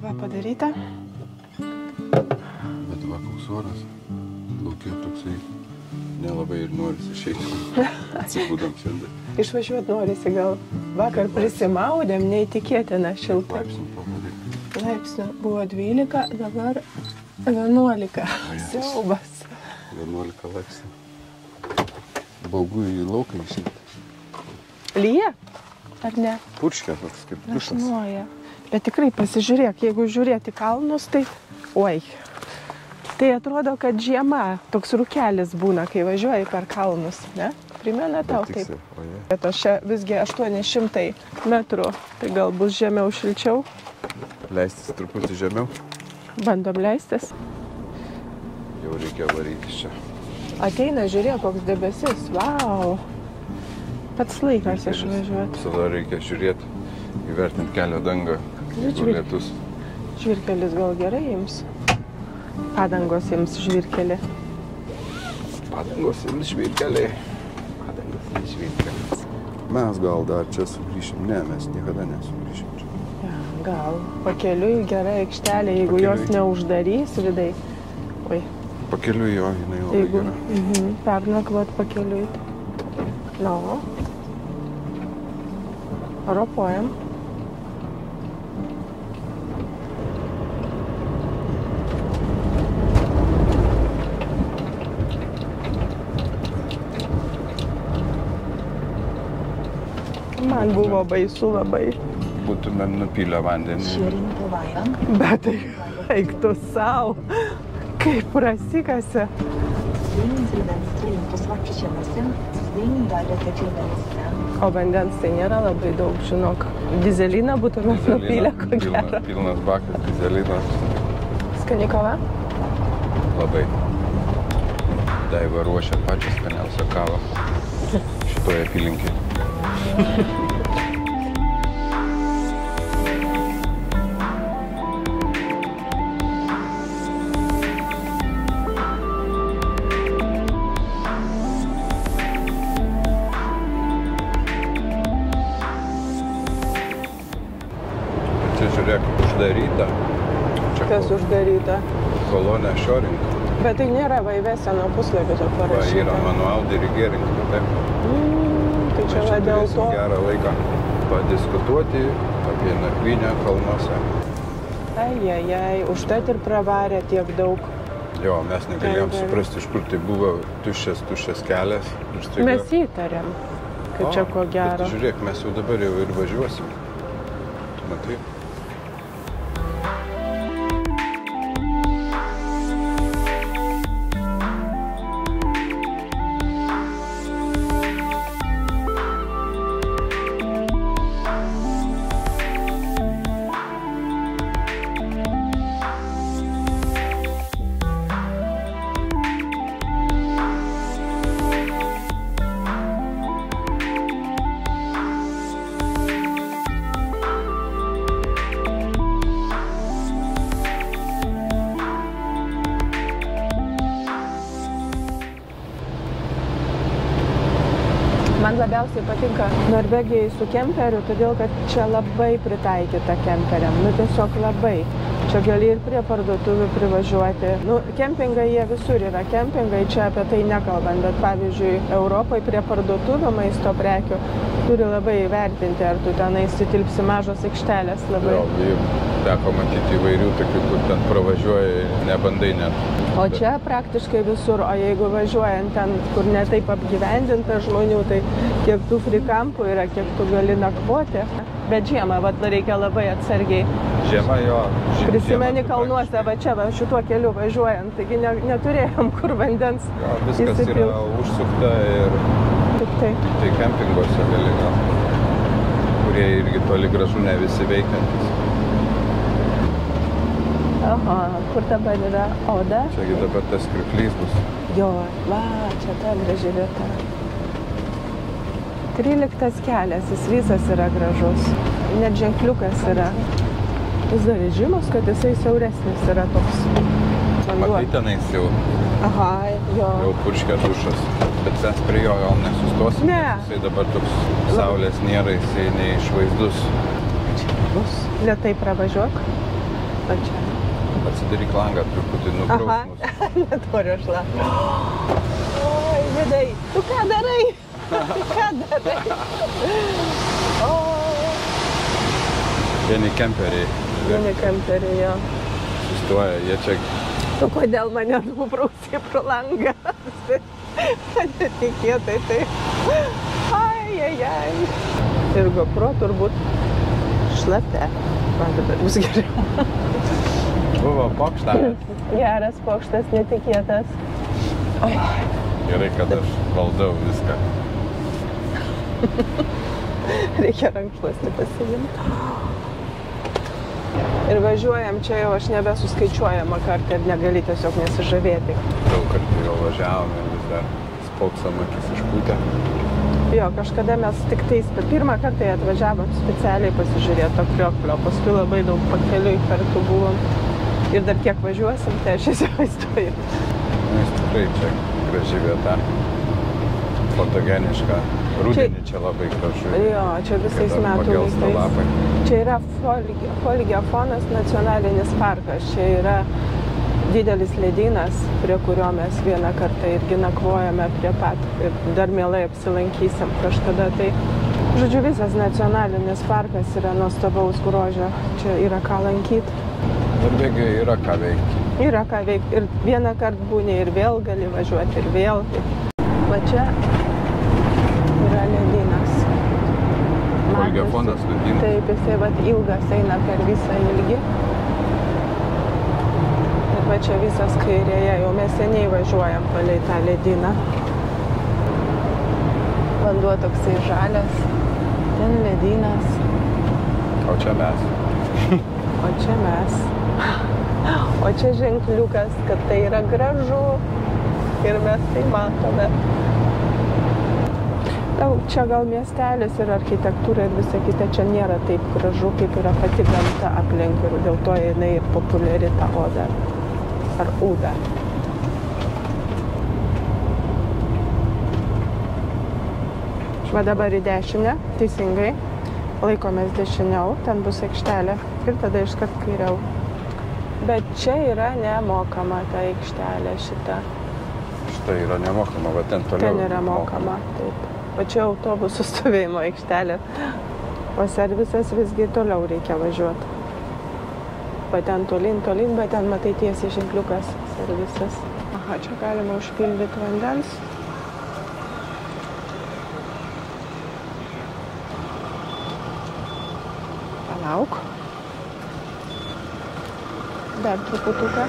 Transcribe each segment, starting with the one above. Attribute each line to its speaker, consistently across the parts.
Speaker 1: kava padaryta.
Speaker 2: Bet va, koks oras. Laukia toksai nelabai ir norisi išeiti. Atsibūdam šiandien.
Speaker 1: Išvažiuot norisi gal. Vakar prisimaudėm, neįtikėtina šiltai.
Speaker 2: Laipsnių pamatyti.
Speaker 1: Laipsnių buvo 12, dabar 11. Siaubas.
Speaker 2: 11 laipsnių. Baugu į lauką išeiti.
Speaker 1: Lyja? Ar ne?
Speaker 2: Purškia toks kaip dušas.
Speaker 1: Rašnuoja. Bet tikrai pasižiūrėk, jeigu žiūrėti kalnus, tai... Oi. Tai atrodo, kad žiema, toks rūkelis būna, kai važiuoji per kalnus, ne? Primena tau taip. Bet aš čia visgi 800 metrų, tai gal bus žemiau, šilčiau.
Speaker 2: Leistis truputį žemiau.
Speaker 1: Bandom leistis.
Speaker 2: Jau reikia varyti čia.
Speaker 1: Ateina, žiūrėk, koks debesis. Vau. Pats laikas išvažiuoti.
Speaker 2: Visada reikia žiūrėti, įvertinti kelio dangą, lietus.
Speaker 1: Žvirkelis gal gerai jums? Padangos jums žvirkelį.
Speaker 2: Padangos jums žvirkeliai. Padangos jums žvirkelis. Mes gal dar čia sugrįšim. Ne, mes niekada nesugrįšim čia.
Speaker 1: Ja, gal. Pakeliui gera aikštelė, jeigu jos neuždarys vidai. Oi.
Speaker 2: Pakeliui jo, jinai labai gera.
Speaker 1: Pernakvot pakeliui. No. Ropojam. Man buvo baisu labai.
Speaker 2: Būtumėm nupylę vandenį.
Speaker 1: Bet tai eik tu sau. Kaip prasikasi. O vandens tai nėra labai daug, žinok. Dizeliną būtume nupylę, ko gero.
Speaker 2: Pilnas bakas dizelinas.
Speaker 1: Skani kava?
Speaker 2: Labai. Daiva ruošia pačią skaniausią kavą šitoje apylinkėje. Čia žiūrėk, uždaryta. Čia
Speaker 1: Kas uždaryta?
Speaker 2: kolonė Šioring.
Speaker 1: Bet tai nėra Vaiveseno puslapio to
Speaker 2: Va,
Speaker 1: parašyta.
Speaker 2: yra manual dirigering.
Speaker 1: Tai čia va dėl to.
Speaker 2: Gerą laiką padiskutuoti apie nakvynę kalnuose.
Speaker 1: Ai, užtat ir pravarė tiek daug.
Speaker 2: Jo, mes negalėjom suprasti, iš kur tai buvo tuščias kelias.
Speaker 1: Mes įtarėm, kad čia ko gero.
Speaker 2: Bet žiūrėk, mes jau dabar jau ir važiuosim. Tu matai?
Speaker 1: Man labiausiai patinka Norvegijai su kemperiu, todėl kad čia labai pritaikyta kemperiam. Nu tiesiog labai. Čia gali ir prie parduotuvių privažiuoti. Nu, kempingai jie visur yra. Kempingai čia apie tai nekalbant, bet pavyzdžiui, Europai prie parduotuvių maisto prekių turi labai įvertinti, ar tu ten įsitilpsi mažos aikštelės labai.
Speaker 2: Jo, teko matyti įvairių tokių, kur ten pravažiuoja, nebandai net.
Speaker 1: O čia praktiškai visur, o jeigu važiuojant ten, kur netaip apgyvendinta žmonių, tai kiek tų frikampų yra, kiek tu gali nakvoti. Bet žiemą, vat, reikia labai atsargiai.
Speaker 2: Žiemą jo.
Speaker 1: Prisimeni kalnuose, va čia, va, šituo keliu važiuojant, taigi neturėjom kur vandens
Speaker 2: įsipilti. Viskas yra užsukta ir tik tai kempinguose gali, kurie irgi toli gražu ne visi veikiantis.
Speaker 1: Aha, kur dabar yra Oda?
Speaker 2: Čiagi dabar tas kriuklys bus.
Speaker 1: Jo, va, čia ta graži vieta. 13 kelias, jis visas yra gražus. Net ženkliukas yra. Vis dar žymus, kad jisai siauresnis yra toks.
Speaker 2: Matai tenais jau.
Speaker 1: Aha, jo.
Speaker 2: Jau purškia dušas. Bet mes prie jo gal nesustosim.
Speaker 1: Ne.
Speaker 2: Jisai dabar toks saulės nėra, jisai neišvaizdus.
Speaker 1: Čia bus. Lėtai pravažiuok. Va čia.
Speaker 2: Atsidaryk langą, truputį nubraus mus.
Speaker 1: Neturiu aš langą. Oi, Vidai, tu ką darai? Ką darai?
Speaker 2: Vieni kemperiai.
Speaker 1: Vieni kemperiai, jo.
Speaker 2: Sustoja, jie čia...
Speaker 1: Tu kodėl mane nubrausi pro langą? Netikėtai taip. Ai. Ir GoPro turbūt šlapia. Man dabar bus geriau.
Speaker 2: Buvo pokštas.
Speaker 1: Geras pokštas, netikėtas.
Speaker 2: Gerai, kad aš valdau viską.
Speaker 1: Reikia rankšluostį pasiimti. Ir važiuojam, čia jau aš nebesuskaičiuojama kartą ir negali tiesiog nesižavėti.
Speaker 2: Daug kartų jau važiavom ir vis dar spoksam akis išpūtę.
Speaker 1: Jo, kažkada mes tik tais pirmą kartą atvažiavom specialiai pasižiūrėti to krioklio, paskui labai daug pakeliui kartų buvom. Ir dar kiek važiuosim, tai aš įsivaizduoju.
Speaker 2: Nes tikrai čia graži vieta, fotogeniška. Rudenį čia labai gražu.
Speaker 1: Jo, čia visais metų laikais. Čia yra Folgefonas nacionalinis parkas. Čia yra didelis ledynas, prie kurio mes vieną kartą irgi nakvojame prie pat ir dar mielai apsilankysim kažkada. Tai, žodžiu, visas nacionalinis parkas yra nuostabaus grožio. Čia yra ką lankyti.
Speaker 2: Norvegijoje yra ką veikti.
Speaker 1: Yra ką veikti. Ir vieną kartą būni ir vėl gali važiuoti ir vėl. Va čia yra ledynas.
Speaker 2: Folgefonas ledynas.
Speaker 1: Taip, jisai vat ilgas eina per visą ilgį. Ir va čia visas kairėje, jau mes seniai važiuojam palei tą ledyną. Vanduo toksai žalias, ten ledynas.
Speaker 2: O čia mes.
Speaker 1: O čia mes. O čia ženkliukas, kad tai yra gražu ir mes tai matome. Čia gal miestelis ir architektūra ir visa kita, čia nėra taip gražu, kaip yra pati gamta aplink ir dėl to jinai ir populiari ta Oda ar Uda. Va dabar į dešinę, teisingai, laikomės dešiniau, ten bus aikštelė ir tada iškart kairiau. Bet čia yra nemokama ta aikštelė šita.
Speaker 2: Šita yra nemokama, va ten toliau.
Speaker 1: Ten yra mokama, taip. O čia autobusų stovėjimo aikštelė. O servisas visgi toliau reikia važiuoti. Va ten tolyn, bet ten matai tiesiai ženkliukas servisas. Aha, čia galima užpildyti vandens. Palauk. Dar truputuką.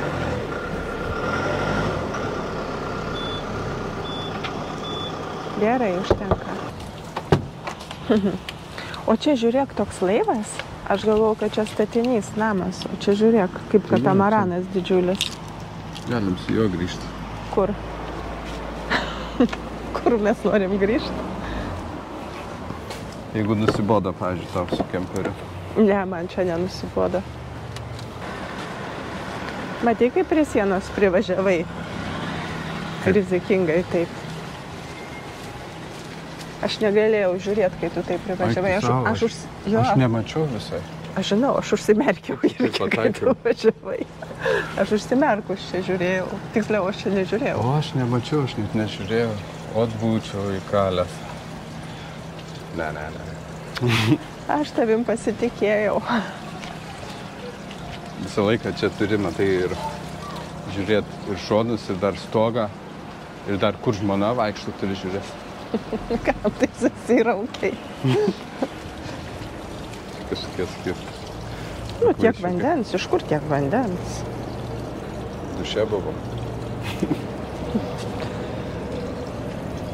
Speaker 1: Gerai, užtenka. O čia žiūrėk, toks laivas. Aš galvoju, kad čia statinys namas. O čia žiūrėk, kaip katamaranas didžiulis.
Speaker 2: Galim su juo grįžti.
Speaker 1: Kur? Kur mes norim grįžti?
Speaker 2: Jeigu nusiboda, pavyzdžiui, tau su kemperiu.
Speaker 1: Ne, man čia nenusiboda. Matei, kaip prie sienos privažiavai? Rizikingai taip. Aš negalėjau žiūrėti, kai tu taip privažiavai.
Speaker 2: Aš nemačiau visai.
Speaker 1: Aš žinau, aš užsimerkiau irgi, kai tu važiavai. Aš užsimerkus čia žiūrėjau. Tiksliau, aš čia nežiūrėjau.
Speaker 2: O aš nemačiau, aš net nežiūrėjau. Ot būčiau įkalęs. Ne.
Speaker 1: Aš tavim pasitikėjau.
Speaker 2: Visą laiką čia turi, matai, ir žiūrėti ir šonus, ir dar stogą. Ir dar kur žmona vaikšto, turi žiūrėti.
Speaker 1: Kam tai susiraukiai?
Speaker 2: Kažkokie skirtus.
Speaker 1: Nu, tiek vandens. Iš kur tiek vandens?
Speaker 2: Duše buvom.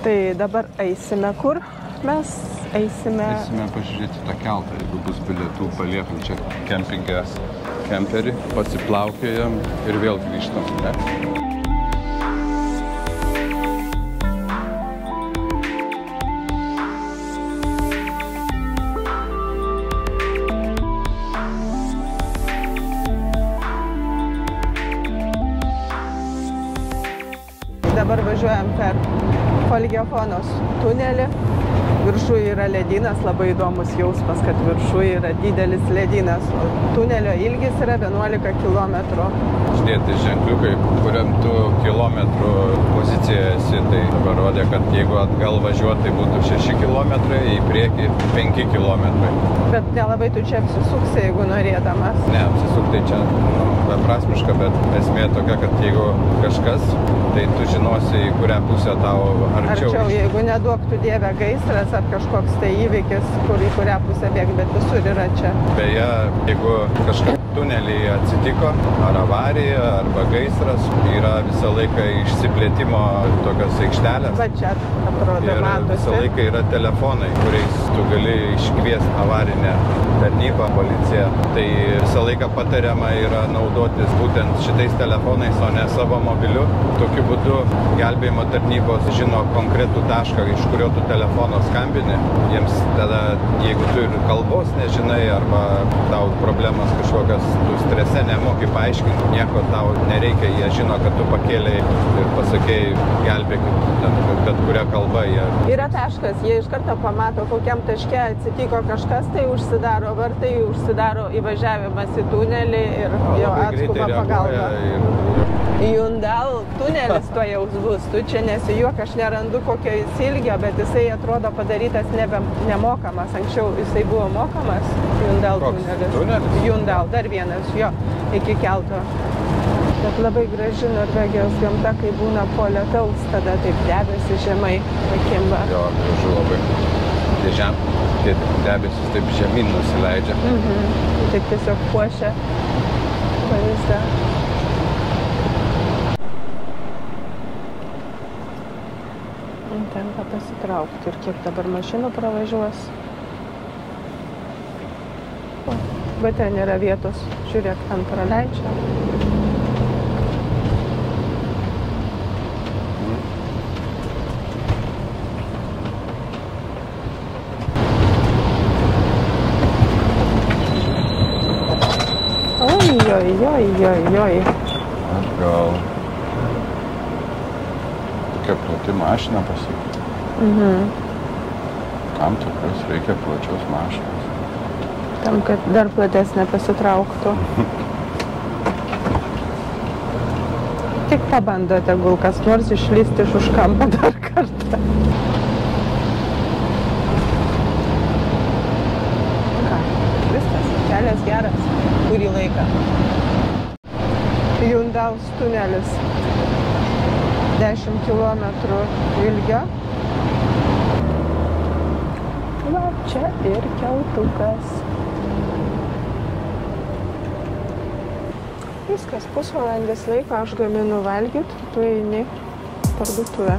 Speaker 1: Tai dabar eisime kur? Mes eisime...
Speaker 2: Eisime pažiūrėti tą keltą, jeigu bus bilietų, paliekam čia kempingę kemperį, pasiplaukiojam ir vėl grįžtam. Ne?
Speaker 1: Dabar važiuojam per Folgefonos tunelį Viršuje yra ledynas, labai įdomus jausmas, kad viršuje yra didelis ledynas. Tunelio ilgis yra 11 km.
Speaker 2: Uždėti ženkliukai, kuriam tu kilometrų pozicijoje esi, tai dabar rodė, kad jeigu atgal važiuoti, tai būtų 6 km, į priekį 5 km.
Speaker 1: Bet nelabai tu čia apsisuksi, jeigu norėdamas.
Speaker 2: Ne, apsisukti čia beprasmiška, bet esmė tokia, kad jeigu kažkas, tai tu žinosi, į kurią pusę tau arčiau.
Speaker 1: Jeigu neduok tu dieve gaisras ar kažkoks tai įvykis, į kurią pusę bėg, bet visur yra čia.
Speaker 2: Beje, jeigu kažkas tunelyje atsitiko, ar avarija, arba gaisras, yra visą laiką išsiplėtimo tokios aikštelės.
Speaker 1: Va čia atrodo, matosi.
Speaker 2: Visą laiką yra telefonai, kuriais tu gali iškviesti avarinę tarnybą, policiją. Tai visą laiką patariama yra naudotis būtent šitais telefonais, o ne savo mobiliu. Tokiu būdu gelbėjimo tarnybos žino konkretų tašką, iš kurio tu telefono skambini. Jiems tada, jeigu tu ir kalbos nežinai, arba tau problemas kažkokios, tu strese nemoki paaiškinti, nieko tau nereikia, jie žino, kad tu pakėlei ir pasakėjai, gelbėkit, bet kuria kalba jie.
Speaker 1: Yra taškas, jie iš karto pamato, kokiam taške atsitiko kažkas, tai užsidaro vartai, užsidaro įvažiavimas į tunelį ir jo atskuba pagalba. Jundal tunelis to jau bus, tu čia nesijuok, aš nerandu kokio jis ilgio, bet jisai atrodo padarytas nemokamas. Anksčiau jisai buvo mokamas, Jundal tunelis. Jundal, dar vienas, jo, iki kelto. Bet labai graži Norvegijos gamta, kai būna po lietaus, tada taip debesi žemai pakimba.
Speaker 2: Jo, gražu labai. Tie debesis taip žemyn nusileidžia.
Speaker 1: Taip tiesiog puošia vaizdą. Tenka pasitraukti. Ir kiek dabar mašinų pravažiuos. Bet ten nėra vietos. Žiūrėk, ten praleidžia. Oi.
Speaker 2: Aš gal tokia plati mašina pasiekti. Tam tikras reikia plačios mašinos.
Speaker 1: Tam, kad dar platesnė pasitrauktų. Tik pabando tegul kas nors išlysti iš už kampo dar kartą. Ką, viskas, kelias geras, kurį laiką. Jundals tunelis. 10 km ilgio. Va, čia ir keltukas. Viskas, pusvalandis laiko aš gaminu valgyti, tu eini į parduotuvę.